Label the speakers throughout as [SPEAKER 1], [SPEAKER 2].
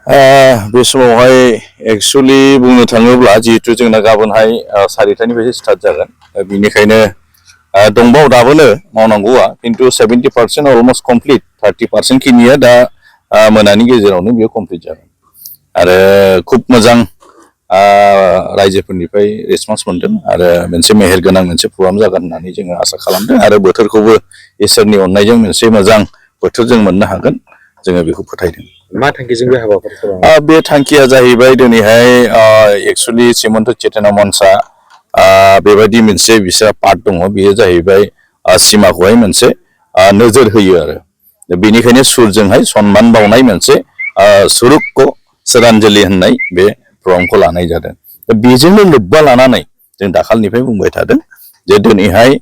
[SPEAKER 1] बे समावहाय एक्चुअलि बुंनो थाङोब्ला जिहेतु जोंना गाबोनहाय 4टानिफ्रायसो स्टार्ट जागोन बेनिखायनो दंबावो दाबोनो मावनांगौआ खिन्थु 70% अलमस्ट कमप्लिट 30% खिनिया दा मोनानि गेजेरावनो बेयो कमप्लिट जागोन आरो खुब मोजां रायजोफोरनिफ्राय रेसपन्स मोनदों आरो मोनसे मेहेरगोनां मोनसे प्रग्राम जागोन होननानै जोङो आसा खालामदों आरो बोथोरखौबो इसोरनि अननायजों मोनसे मोजां बोथोर जों मोननो हागोन जोङो बेखौ फोथायदों।
[SPEAKER 2] मा थांखिजों बे हाबाफारिखौ
[SPEAKER 1] बे थांखिया जाहैबाय दिनैहाय एक्चुअलि श्रीमन्त चेतना मन्चआ बेबायदि मोनसे बिसोरहा पार्ट दङ बेयो जाहैबाय सिमाखौहाय मोनसे नोजोर होयो आरो बेनिखायनो सुरजोंहाय सनमान बावनाय मोनसे सुरुक्क श्रद्धांजलि होननाय बे प्रग्रामखौ लानाय जादों बेजोंनो लोब्बा लानानै जों दाखालिनिफ्राय बुंबाय थादों जे दिनैहाय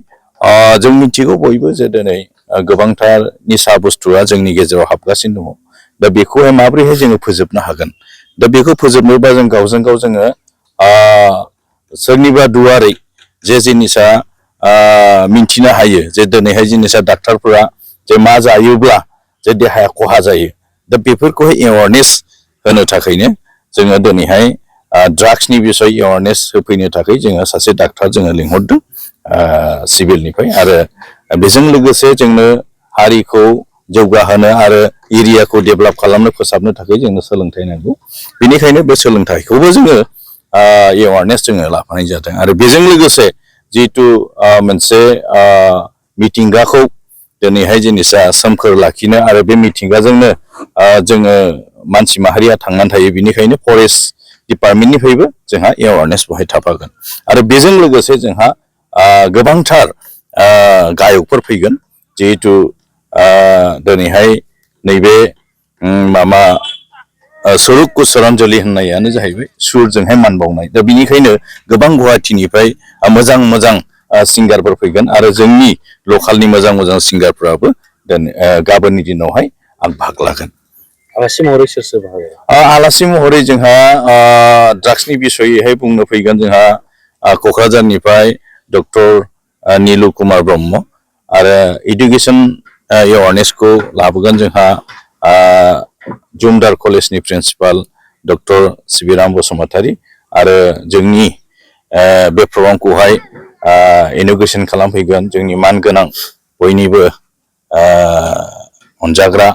[SPEAKER 1] जों मिथिगौ बयबो जे दिनै गोबांथार निसा बुस्थुआ जोंनि गेजेराव हाबगासिनो दङ दा बेखौहाय माबोरैहाय जोङो फोजोबनो हागोन दा बेखौ फोजोबनोबा जों गावजों गाव जोङो सोरनिबा दुवारै जे जिनिसा मिन्थिनो हायो जे दिनैहाय जिनिसा डाक्टारफोरा जे मा जायोब्ला जे देहाया खहा जायो दा बेफोरखौहाय एवारनेस होनो थाखायनो जोङो दिनैहाय ड्राग्सनि बिसय एवारनेस होफैनो थाखाय जोङो सासे डाक्टार जोङो लिंहरदों सिभिलनिफ्राय आरो बेजों लोगोसे जोंनो हारिखौ जौगाहोनो आरो एरियाखौ डेभेलप खालामनो फोसाबनो थाखाय जोंनो सोलोंथाइ नांगौ बेनिखायनो बे सोलोंथाइखौबो जोङो एवारनेस जोङो लाफानाय जादों आरो बेजों लोगोसे जिहेतु मोनसे मिथिंगाखौ दिनैहाय जिनिसा सोमखोर लाखिनो आरो बे मिथिंगाजोंनो जोङो मानसि माहारिया थांनानै थायो बेनिखायनो फरेस्ट डिपार्टमेन्टनिफ्रायबो जोंहा एवारनेस बहाय थाफागोन आरो बेजों लोगोसे जोंहा गोबांथार गायकफोर फैगोन जिहेतु दिनैहाय नैबे माबा सुरुक्क श्रद्धांजलि होननायानो जाहैबाय सुरजोंहाय मान बावनाय दा बेनिखायनो गोबां गुवाहाटीनिफ्राय मोजां मोजां सिंगारफोर फैगोन आरो जोंनि लकालनि मोजां मोजां सिंगारफोराबो गाबोननि दिनावहाय भाग लागोन।
[SPEAKER 2] आलासि महरै सोर सोर बाहागो
[SPEAKER 1] आलासि महरै जोंहा ड्राग्सनि बिसयैहाय बुंनो फैगोन जोंहा क'क्राझारनिफ्राय डक्टर नीलु कुमार ब्रह्म आरो इडुकेसन एवारनेसखौ लाबोगोन जोंहा जुमदार कलेजनि प्रिन्सिपाल डक्टर सिबिराम बसुमतारी आरो जोंनि बे प्रग्रामखौहाय इन'ग्रेसन खालामफैगोन जोंनि मानगोनां बयनिबो अनजाग्रा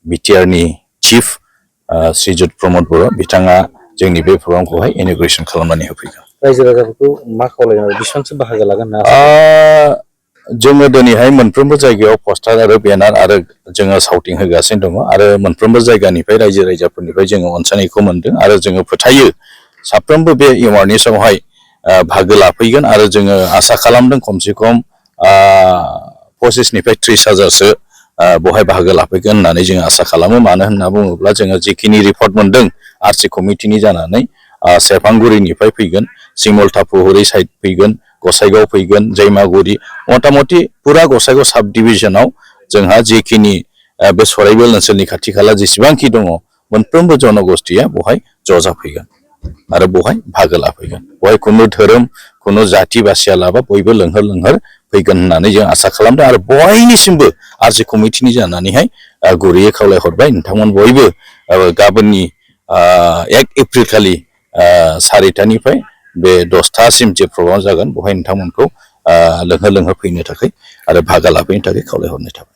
[SPEAKER 1] बिटिआरनि चिफ श्रीजुत प्रमद बर' बिथाङा जोंनि बे प्रग्रामखौहाय इन'ग्रेसन खालामनानै होफैगोन।
[SPEAKER 2] रायजो राजाफोरखौ मा खावलायनानै बेसेबांसो बाहागो लागोन होनना
[SPEAKER 1] जोङो दिनैहाय मोनफ्रोमबो जायगायाव पस्टार आरो बेनार आरो जोङो साउटिं होगासिनो दङ आरो मोनफ्रोमबो जायगानिफ्राय रायजो राजाफोरनिफ्राय जोङो अनसायनायखौ मोनदों आरो जोङो फोथायो साफ्रोमबो बे एवारनेसआवहाय बाहागो लाफैगोन आरो जोङो आसा खालामदों खमसे खम 25निफ्राय 30,000सो बहाय बाहागो लाफैगोन होननानै जोङो आसा खालामो मानो होनना बुङोब्ला जोङो जिखिनि रिपर्ट मोनदों आरसि कमिटिनि जानानै सेरफांगुरिनिफ्राय फैगोन सिमल टापुहरै साइड फैगोन गसाइगाव फैगोन जैमागुरि मथा मथि पुरा गसाइगाव साब डिभिजनाव जोंहा जिखिनि बे सराइबिल ओनसोलनि खाथि खाला जेसेबांखि दङ मोनफ्रोमबो जनगोष्ठीया बहाय ज' जाफैगोन आरो बहाय बाहागो लाफैगोन बहाय खुनु धोरोम खुनु जाति बासियालाबा बयबो लोंहोर लोंहोर फैगोन होननानै जों आसा खालामदों आरो बयनिसिमबो आरसि कमिटिनि जानानैहाय गुरैयै खावलायहरबाय नोंथांमोन बयबो गाबोननि 1 एप्रिल खालि 4टानिफ्राय बे 10टासिम जे प्रग्राम जागोन बहाय नोंथांमोनखौ लोंहोर लोंहोर फैनो थाखाय आरो बाहागो लाफैनो थाखाय खावलायहरनाय थाबाय।